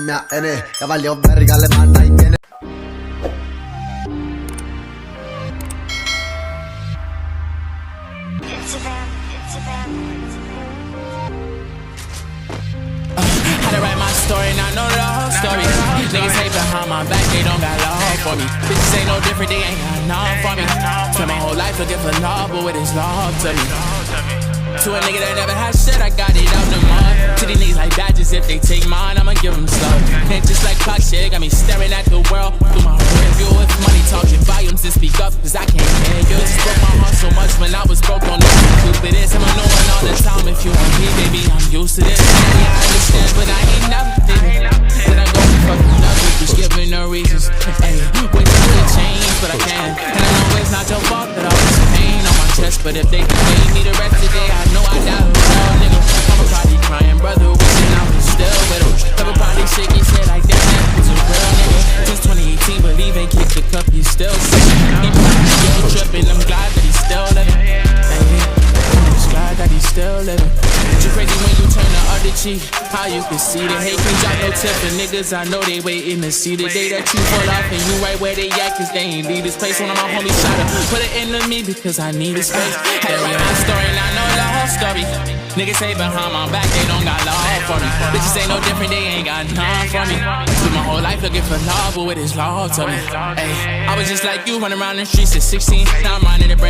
scimmia, cavalli o verga, le manna in piene. How to write my story, not know the whole story. Niggas hate behind my back, they don't got love for me. Bitches ain't no different, they ain't got none for me. Spent my whole life looking for love, but what is love to me? To a nigga that never had shit, I got it out the mud. To these niggas like badges, if they take mine, I'ma give them stuff. And just like clock shit, got me staring at the world through my review. If money talking volumes, then speak up, cause I can't hear you. Just broke my heart so much when I was broke, don't know how to do this. I'm knowing all the time, if you want me, baby, I'm used to this. Yeah, I understand, but I ain't never did it. Then I go fucking up, just giving no reasons. Hey, wish I could change, but I can't. And I know it's not your fault that I was pain on my chest, but if they pay me the rest of the day, I know I die with real nigga. I'ma probably crying, brother, wishing I was still with him. Never probably shake his head like that, that was a real nigga. Since 2018, believe ain't kick the cup, he's still sick. He probably still tripping, I'm glad that he's still living. I'm just glad that he's still living. It's crazy when you turn the other cheek, how you can see the hate can drop no tip for niggas. I know they waiting to see the day that you pull off and you right where they at, cause they ain't leave this place. One of my homies try to put it into me because I need a space. Had to write my story and I know the whole story. Niggas say behind my back, they don't got love for me. Bitches ain't no different, they ain't got none for me. Spent my whole life looking for love, but what is love to me? Ay, I was just like you, running around the streets at 16. Now I'm running the brain.